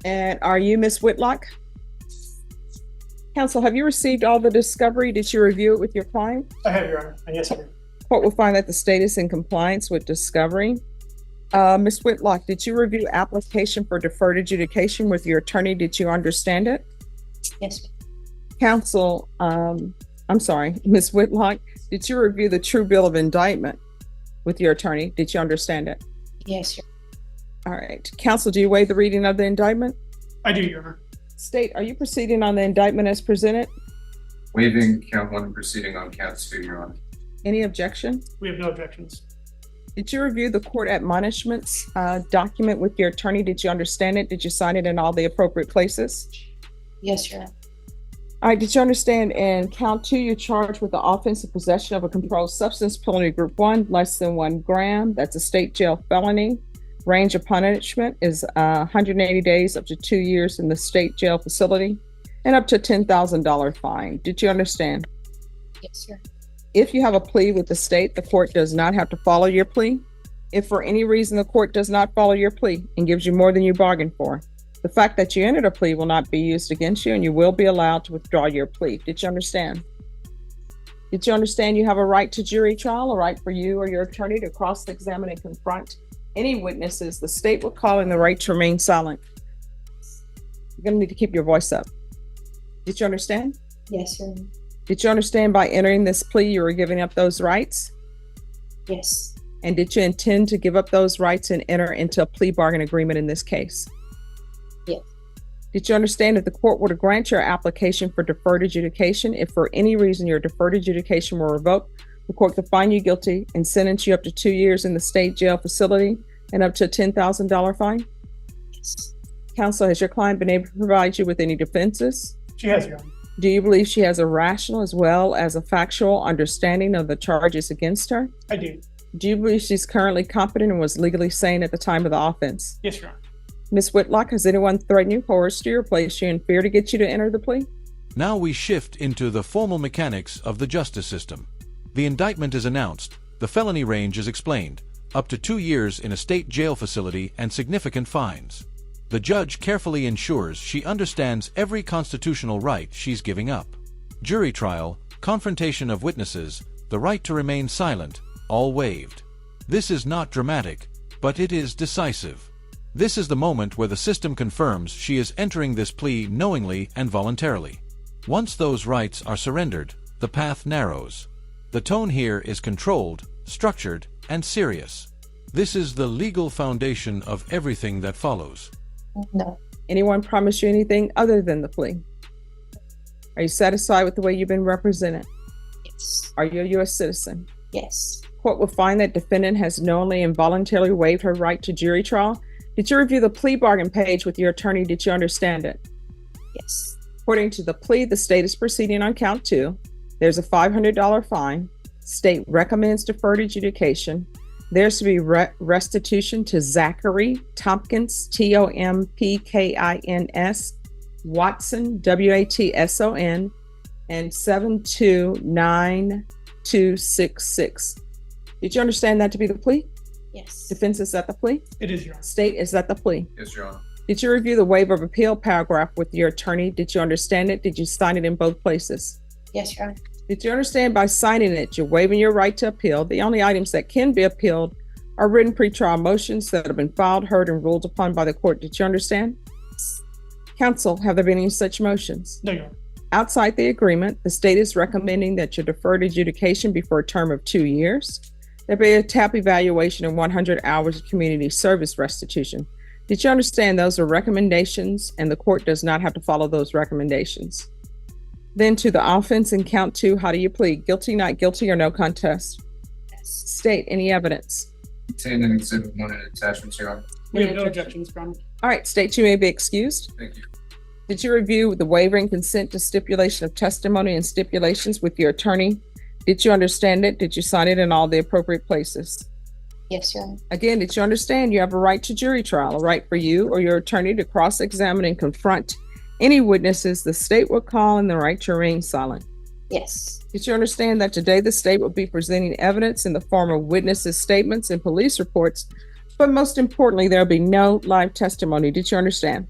And are you Miss Whitlock? Counsel, have you received all the discovery? Did you review it with your client? I have, Your Honor. And yes, I do. Court will find that the state is in compliance with discovery. Ms. Whitlock, did you review application for deferred adjudication with your attorney? Did you understand it? Yes. Counsel, I'm sorry, Ms. Whitlock, did you review the true bill of indictment with your attorney? Did you understand it? Yes. All right. Counsel, do you waive the reading of the indictment? I do, Your Honor. State, are you proceeding on the indictment as presented? Waiving count one, proceeding on count two, Your Honor. Any objection? We have no objections. Did you review the court admonishments document with your attorney? Did you understand it? Did you sign it in all the appropriate places? Yes, Your Honor. All right, did you understand in count two, you're charged with the offense of possession of a controlled substance, penalty group 1, less than 1 gram. That's a state jail felony. Range of punishment is 180 days up to 2 years in the state jail facility and up to $10,000 fine. Did you understand? Yes, sir. If you have a plea with the state, the court does not have to follow your plea. If for any reason the court does not follow your plea and gives you more than you bargained for, the fact that you entered a plea will not be used against you and you will be allowed to withdraw your plea. Did you understand? Did you understand you have a right to jury trial, a right for you or your attorney to cross-examine and confront any witnesses the state will call and the right to remain silent? You're going to need to keep your voice up. Did you understand? Yes, Your Honor. Did you understand by entering this plea you were giving up those rights? Yes. And did you intend to give up those rights and enter into a plea bargain agreement in this case? Yes. Did you understand that the court were to grant your application for deferred adjudication, if for any reason your deferred adjudication were revoked, the court could find you guilty and sentence you up to 2 years in the state jail facility and up to a $10,000 fine? Yes. Counsel, has your client been able to provide you with any defenses? She has, Your Honor. Do you believe she has a rational as well as a factual understanding of the charges against her? I do. Do you believe she's currently competent and was legally sane at the time of the offense? Yes, Your Honor. Ms. Whitlock, has anyone threatened you, coerced you, or placed you in fear to get you to enter the plea? Now we shift into the formal mechanics of the justice system. The indictment is announced, the felony range is explained, up to 2 years in a state jail facility and significant fines. The judge carefully ensures she understands every constitutional right she's giving up. Jury trial, confrontation of witnesses, the right to remain silent, all waived. This is not dramatic, but it is decisive. This is the moment where the system confirms she is entering this plea knowingly and voluntarily. Once those rights are surrendered, the path narrows. The tone here is controlled, structured, and serious. This is the legal foundation of everything that follows. No. Anyone promise you anything other than the plea? Are you satisfied with the way you've been represented? Yes. Are you a U.S. citizen? Yes. Court will find that defendant has knowingly and voluntarily waived her right to jury trial. Did you review the plea bargain page with your attorney? Did you understand it? Yes. According to the plea, the state is proceeding on count 2. There's a $500 fine. State recommends deferred adjudication. There's to be restitution to Zachary Tompkins, Tompkins, Watson, Watson, and 729266. Did you understand that to be the plea? Yes. Defense, is that the plea? It is, Your Honor. State, is that the plea? Yes, Your Honor. Did you review the waiver of appeal paragraph with your attorney? Did you understand it? Did you sign it in both places? Yes, Your Honor. Did you understand by signing it, you're waiving your right to appeal? The only items that can be appealed are written pretrial motions that have been filed, heard, and ruled upon by the court. Did you understand? Counsel, have there been any such motions? No, Your Honor. Outside the agreement, the state is recommending that your deferred adjudication be for a term of 2 years. There be a TAP evaluation and 100 hours of community service restitution. Did you understand those are recommendations and the court does not have to follow those recommendations? Then to the offense in count 2, how do you plead? Guilty, not guilty, or no contest? Yes. State, any evidence? Contained in Exhibit 1 and attachments, Your Honor. We have no objections, Your Honor. All right, state, you may be excused. Thank you. Did you review the waiver and consent to stipulation of testimony and stipulations with your attorney? Did you understand it? Did you sign it in all the appropriate places? Yes, Your Honor. Again, did you understand you have a right to jury trial, a right for you or your attorney to cross-examine and confront any witnesses the state will call, and the right to remain silent? Yes. Did you understand that today the state will be presenting evidence in the form of witnesses' statements and police reports, but most importantly, there'll be no live testimony? Did you understand?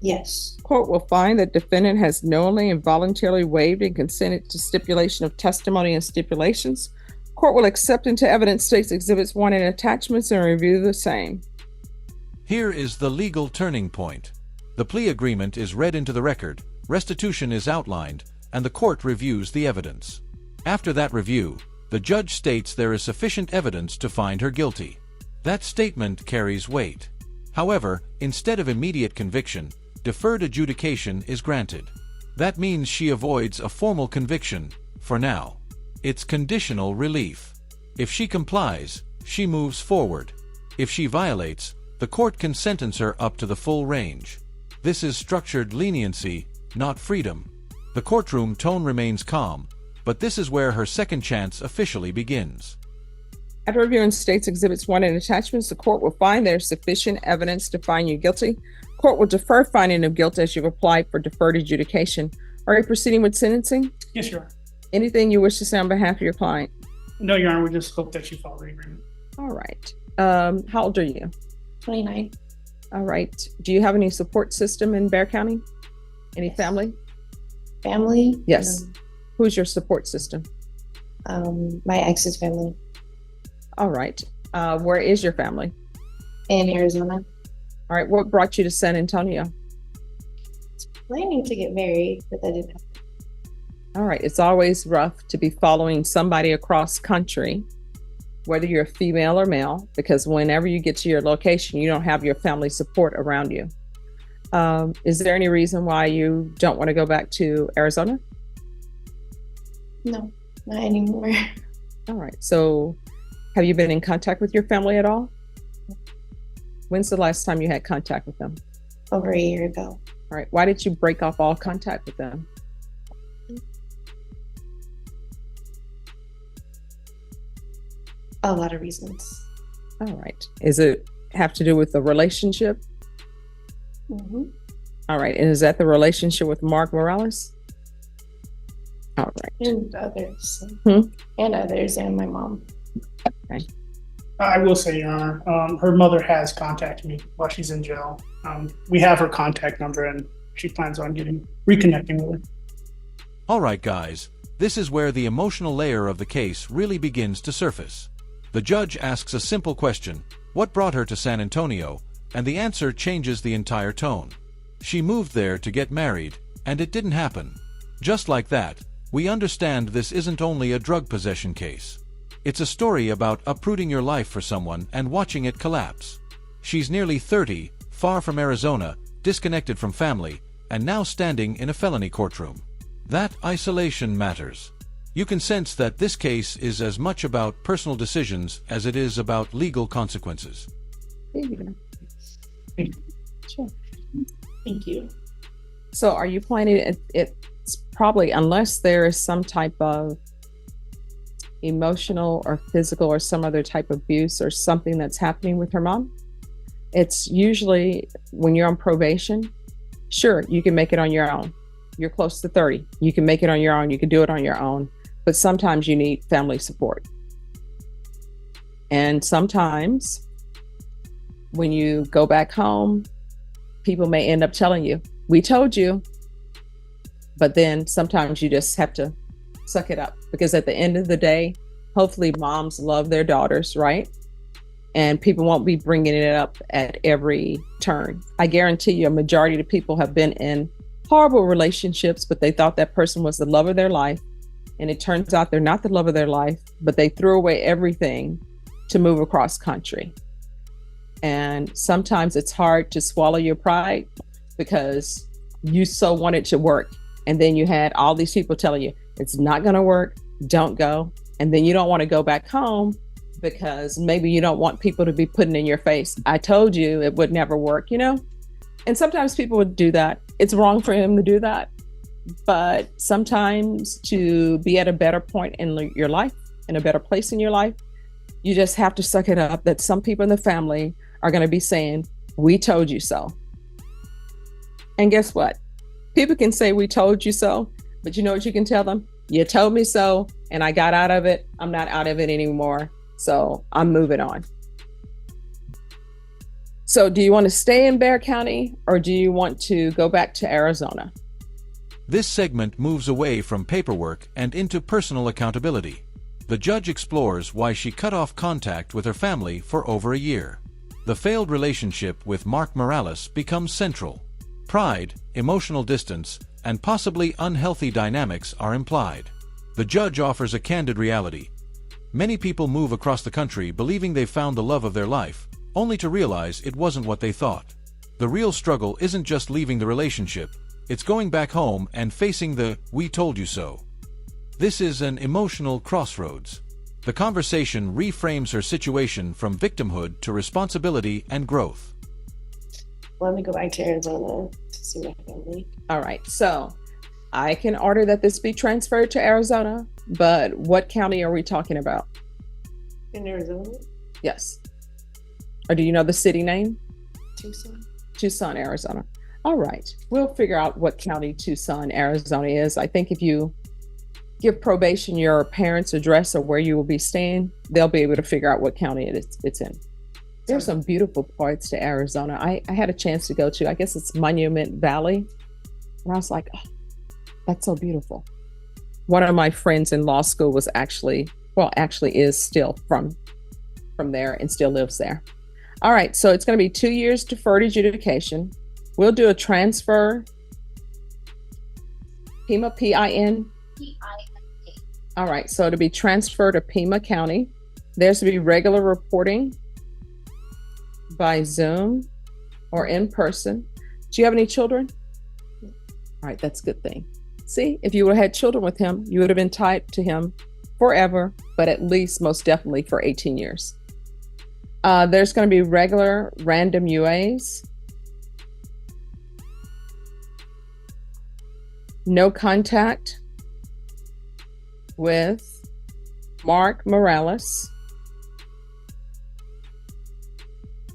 Yes. Court will find that defendant has knowingly and voluntarily waived and consented to stipulation of testimony and stipulations. Court will accept into evidence state's exhibits 1 and attachments and review the same. Here is the legal turning point. The plea agreement is read into the record, restitution is outlined, and the court reviews the evidence. After that review, the judge states there is sufficient evidence to find her guilty. That statement carries weight. However, instead of immediate conviction, deferred adjudication is granted. That means she avoids a formal conviction, for now. It's conditional relief. If she complies, she moves forward. If she violates, the court can sentence her up to the full range. This is structured leniency, not freedom. The courtroom tone remains calm, but this is where her second chance officially begins. After reviewing state's exhibits 1 and attachments, the court will find there is sufficient evidence to find you guilty. Court will defer finding of guilt as you've applied for deferred adjudication. Are you proceeding with sentencing? Yes, Your Honor. Anything you wish to say on behalf of your client? No, Your Honor, we just hope that you follow the agreement. All right. How old are you? 29. All right. Do you have any support system in Bexar County? Any family? Family? Yes. Who's your support system? My ex's family All right. Where is your family? in Arizona. All right. What brought you to San Antonio? Planning to get married, but that didn't happen. All right. It's always rough to be following somebody across country, whether you're female or male, because whenever you get to your location, you don't have your family support around you. Is there any reason why you don't want to go back to Arizona? No, not anymore. All right. So have you been in contact with your family at all? When's the last time you had contact with them? Over a year ago. All right. Why did you break off all contact with them? A lot of reasons. All right. Is it have to do with the relationship? Mm-hmm. All right. And is that the relationship with Mark Morales? All right. And others. Hmm? And others, and my mom. I will say, Your Honor, her mother has contacted me while she's in jail. We have her contact number, and she plans on reconnecting with her. All right, guys, this is where the emotional layer of the case really begins to surface. The judge asks a simple question, what brought her to San Antonio? And the answer changes the entire tone. She moved there to get married, and it didn't happen. Just like that, we understand this isn't only a drug possession case. It's a story about uprooting your life for someone and watching it collapse. She's nearly 30, far from Arizona, disconnected from family, and now standing in a felony courtroom. That isolation matters. You can sense that this case is as much about personal decisions as it is about legal consequences. Sure. Thank you. So are you planning, it's probably, unless there is some type of emotional or physical or some other type of abuse or something that's happening with her mom, it's usually when you're on probation, sure, you can make it on your own. You're close to 30. You can make it on your own. You can do it on your own. But sometimes you need family support. And sometimes when you go back home, people may end up telling you, we told you. But then sometimes you just have to suck it up, because at the end of the day, hopefully moms love their daughters, right? And people won't be bringing it up at every turn. I guarantee you a majority of people have been in horrible relationships, but they thought that person was the love of their life. And it turns out they're not the love of their life, but they threw away everything to move across country. And sometimes it's hard to swallow your pride because you so want it to work. And then you had all these people telling you, it's not going to work, don't go. And then you don't want to go back home because maybe you don't want people to be putting in your face, I told you it would never work, you know? And sometimes people would do that. It's wrong for him to do that. But sometimes to be at a better point in your life, in a better place in your life, you just have to suck it up that some people in the family are going to be saying, we told you so. And guess what? People can say, we told you so, but you know what you can tell them? You told me so, and I got out of it. I'm not out of it anymore. So I'm moving on. So do you want to stay in Bexar County or do you want to go back to Arizona? This segment moves away from paperwork and into personal accountability. The judge explores why she cut off contact with her family for over a year. The failed relationship with Mark Morales becomes central. Pride, emotional distance, and possibly unhealthy dynamics are implied. The judge offers a candid reality. Many people move across the country believing they've found the love of their life, only to realize it wasn't what they thought. The real struggle isn't just leaving the relationship, it's going back home and facing the "we told you so." This is an emotional crossroads. The conversation reframes her situation from victimhood to responsibility and growth. Let me go back to Arizona to see my family. All right, so I can order that this be transferred to Arizona, but what county are we talking about? In Arizona? Yes. Or do you know the city name? Tucson? Tucson, Arizona. All right, we'll figure out what county Tucson, Arizona is. I think if you give probation your parents' address or where you will be staying, they'll be able to figure out what county it's in. There's some beautiful parts to Arizona. I had a chance to go to, I guess it's Monument Valley. And I was like, oh, that's so beautiful. One of my friends in law school was actually is still from there and still lives there. All right, so it's going to be 2 years deferred adjudication. We'll do a transfer. Pima, P-I-N? P-I-N-A. All right, so to be transferred to Pima County. There's to be regular reporting by Zoom or in person. Do you have any children? All right, that's a good thing. See, if you would have had children with him, you would have been tied to him forever, but at least most definitely for 18 years. There's going to be regular random UAs. No contact with Mark Morales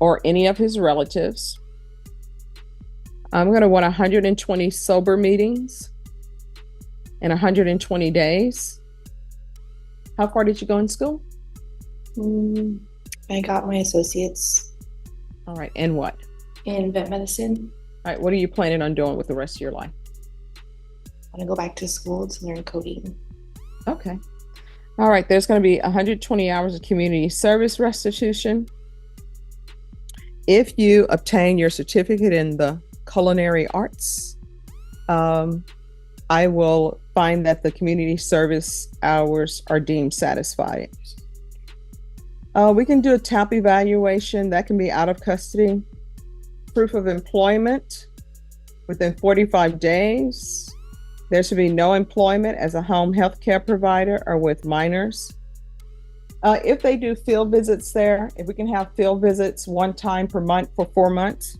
or any of his relatives. I'm going to want 120 sober meetings in 120 days. How far did you go in school? I got my associates All right, and what? in vet medicine. All right, what are you planning on doing with the rest of your life? I'm gonna go back to school to learn coding. Okay. All right, there's going to be 120 hours of community service restitution. If you obtain your certificate in the culinary arts, I will find that the community service hours are deemed satisfied. We can do a TAP evaluation that can be out of custody. Proof of employment within 45 days. There should be no employment as a home health care provider or with minors. If they do field visits there, if we can have field visits one time per month for 4 months.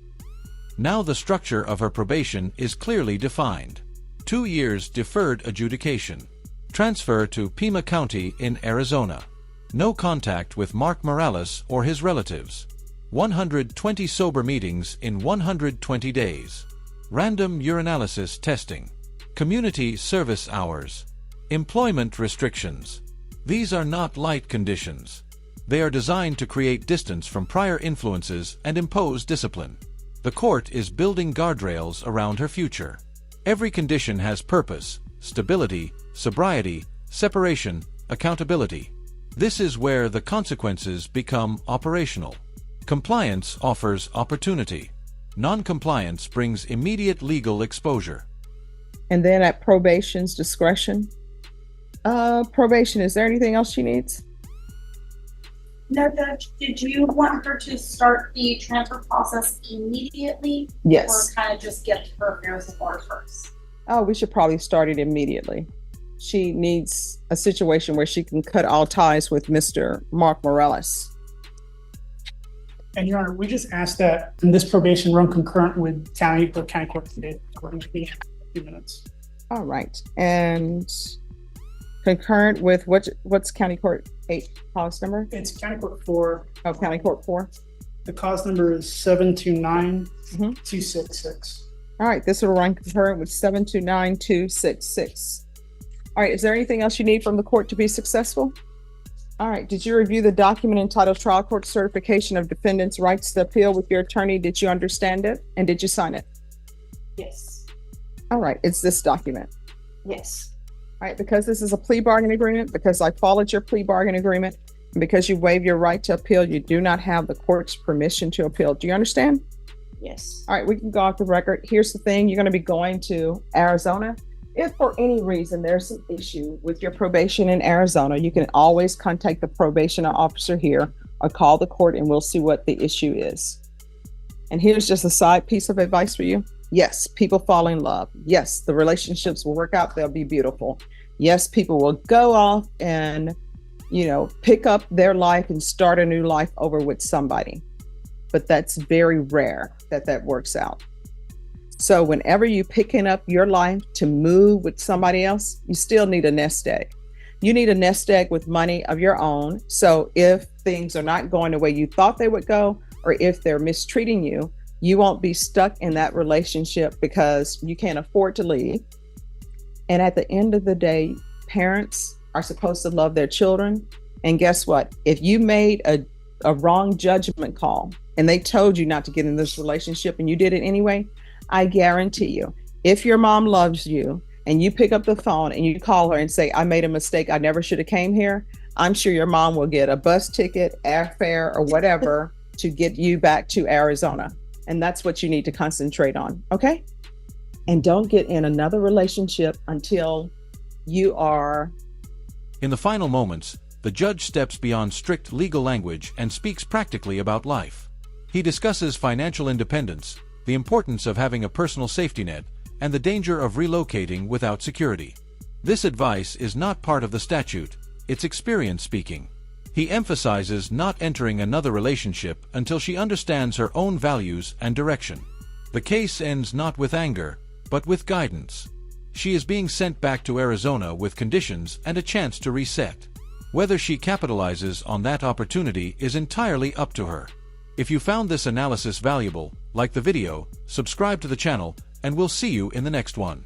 Now the structure of her probation is clearly defined. 2 years deferred adjudication. Transfer to Pima County in Arizona. No contact with Mark Morales or his relatives. 120 sober meetings in 120 days. Random urinalysis testing. Community service hours. Employment restrictions. These are not light conditions. They are designed to create distance from prior influences and impose discipline. The court is building guardrails around her future. Every condition has purpose, stability, sobriety, separation, accountability. This is where the consequences become operational. Compliance offers opportunity. Non-compliance brings immediate legal exposure. And then at probation's discretion. Probation, is there anything else she needs? No, Judge, did you want her to start the transfer process immediately? Yes. Or kind of just get her affairs in order first? Oh, we should probably start it immediately. She needs a situation where she can cut all ties with Mr. Mark Morales. And Your Honor, we just asked that this probation run concurrent with county court today, according to me, in a few minutes. All right. And concurrent with what's county court 8 cause number? It's county court 4. Oh, county court 4. The cause number is 729-266. All right. This will run concurrent with 729-266. All right. Is there anything else you need from the court to be successful? All right. Did you review the document entitled Trial Court Certification of Defendant's Rights to Appeal with your attorney? Did you understand it? And did you sign it? Yes. All right. It's this document. Yes. All right. Because this is a plea bargain agreement, because I followed your plea bargain agreement, and because you waive your right to appeal, you do not have the court's permission to appeal. Do you understand? Yes. All right. We can go off the record. Here's the thing. You're going to be going to Arizona. If for any reason there's an issue with your probation in Arizona, you can always contact the probation officer here or call the court and we'll see what the issue is. And here's just a side piece of advice for you. Yes, people fall in love. Yes, the relationships will work out. They'll be beautiful. Yes, people will go off and, pick up their life and start a new life over with somebody. But that's very rare that works out. So whenever you picking up your life to move with somebody else, you still need a nest egg. You need a nest egg with money of your own. So if things are not going the way you thought they would go, or if they're mistreating you, you won't be stuck in that relationship because you can't afford to leave. And at the end of the day, parents are supposed to love their children. And guess what? If you made a wrong judgment call and they told you not to get in this relationship and you did it anyway, I guarantee you, if your mom loves you and you pick up the phone and you call her and say, I made a mistake, I never should have came here, I'm sure your mom will get a bus ticket, airfare, or whatever to get you back to Arizona. And that's what you need to concentrate on, okay? And don't get in another relationship until you are... In the final moments, the judge steps beyond strict legal language and speaks practically about life. He discusses financial independence, the importance of having a personal safety net, and the danger of relocating without security. This advice is not part of the statute, it's experience speaking. He emphasizes not entering another relationship until she understands her own values and direction. The case ends not with anger, but with guidance. She is being sent back to Arizona with conditions and a chance to reset. Whether she capitalizes on that opportunity is entirely up to her. If you found this analysis valuable, like the video, subscribe to the channel, and we'll see you in the next one.